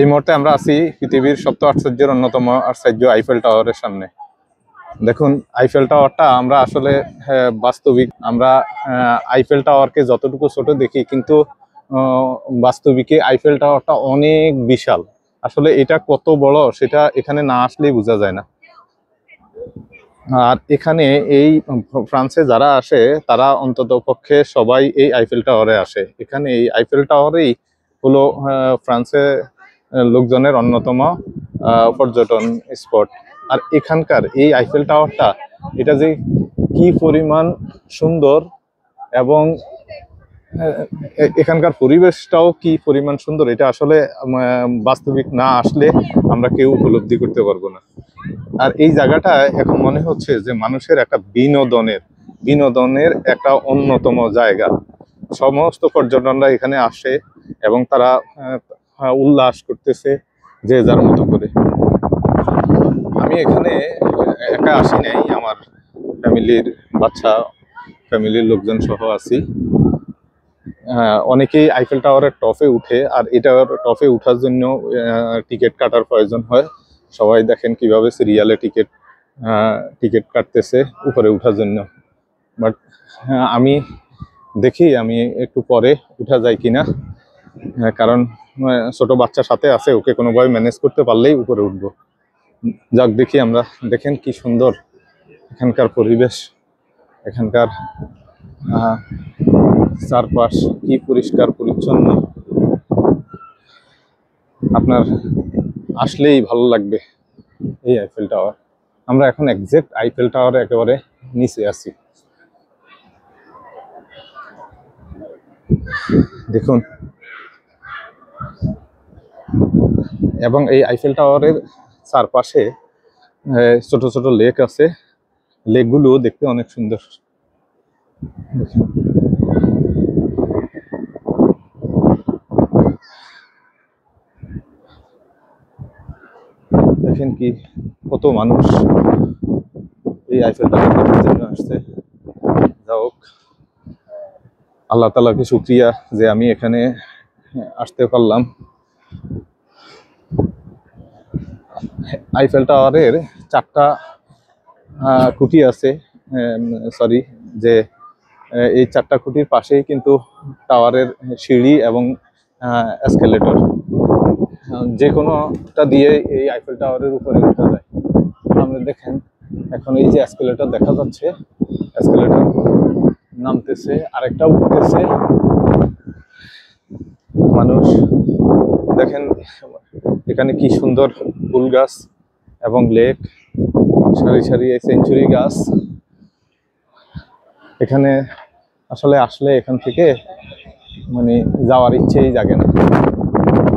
এই মুহূর্তে আমরা আছি পৃথিবীর সপ্ত আশ্চর্যের অন্যতম আশ্চর্য আইফেল টাওয়ারের সামনে। দেখুন, আইফেল টাওয়ারটা আমরা আসলে বাস্তবিক আমরা আইফেল টাওয়ারকে যতটুকু ছোট দেখি, কিন্তু বাস্তবিকে আইফেল টাওয়ারটা অনেক বিশাল। আসলে এটা কত বড় সেটা এখানে না আসলেই বোঝা যায় না। আর এখানে এই ফ্রান্সে যারা আসে তারা অন্তত পক্ষে সবাই এই আইফেল টাওয়ারে আসে। এখানে এই আইফেল টাওয়ারেই হলো ফ্রান্সে লোকজনের অন্যতম পর্যটন স্পট। আর এখানকার এই আইফেল টাওয়ারটা, এটা যে কি পরিমাণ সুন্দর এবং এখানকার পরিবেশটাও কি পরিমাণ সুন্দর, এটা আসলে বাস্তবিক না আসলে আমরা কেউ উপলব্ধি করতে পারবো না। আর এই জায়গাটা এখন মনে হচ্ছে যে মানুষের একটা বিনোদনের একটা অন্যতম জায়গা। সমস্ত পর্যটনরা এখানে আসে এবং তারা উল্লাস করতেছে যে যার মতো করে। আমি এখানে একা আসি নাই, আমার ফ্যামিলির লোকজন সহ আছি। অনেকেই আইফেল টাওয়ারের টপে উঠে, আর এটা টপে উঠার জন্য টিকিট কাটার প্রয়োজন হয়। সবাই দেখেন কিভাবে সিরিয়ালে টিকিট কাটতেছে উপরে উঠার জন্য। বাট আমি দেখি আমি একটু পরে উঠা যায় কিনা, কারণ ছোট বাচ্চার সাথে আছে, ওকে কোনোভাবে ম্যানেজ করতে পারলেই উপরে উঠবো। যাক, দেখি আমরা। দেখেন কি সুন্দর এখানকার পরিবেশ, এখানকার চারপাশ কি পরিষ্কার পরিচ্ছন্ন। আপনার আসলেই ভালো লাগবে এই আইফেল টাওয়ার। আমরা এখন এক্সাক্ট আইফেল টাওয়ারে একেবারে নিচে আছি। দেখুন, এবং এই আইফেল টাওয়ারের চারপাশে ছোট ছোট লেক আছে। লেকগুলো দেখতে অনেক সুন্দর। দেখেন কি কত মানুষ এই আইফেল টাওয়ার দেখার জন্য আসছে। যাক, আল্লাহ তাআলাকে শুকরিয়া যে আমি এখানে আসতে পারলাম। আইফেল টাওয়ারের 4টা খুঁটি আছে, যে এই 4টা খুঁটির পাশেই কিন্তু টাওয়ারের সিঁড়ি এবং এসকেলেটর, যে কোনোটা দিয়ে এই আইফেল টাওয়ারের উপরে উঠা যায়। সামনে দেখেন, এখন এই যে এসকেলেটর দেখা যাচ্ছে, এসকেলেটর নামতেছে, আরেকটা উঠতেছে। মানুষ দেখেন এখানে কি সুন্দর ফুল গাছ এবং লেক, সারি সারি সেঞ্চুরি গাছ। এখানে আসলে আসলে এখান থেকে মানে যাওয়ার ইচ্ছেই জাগে না।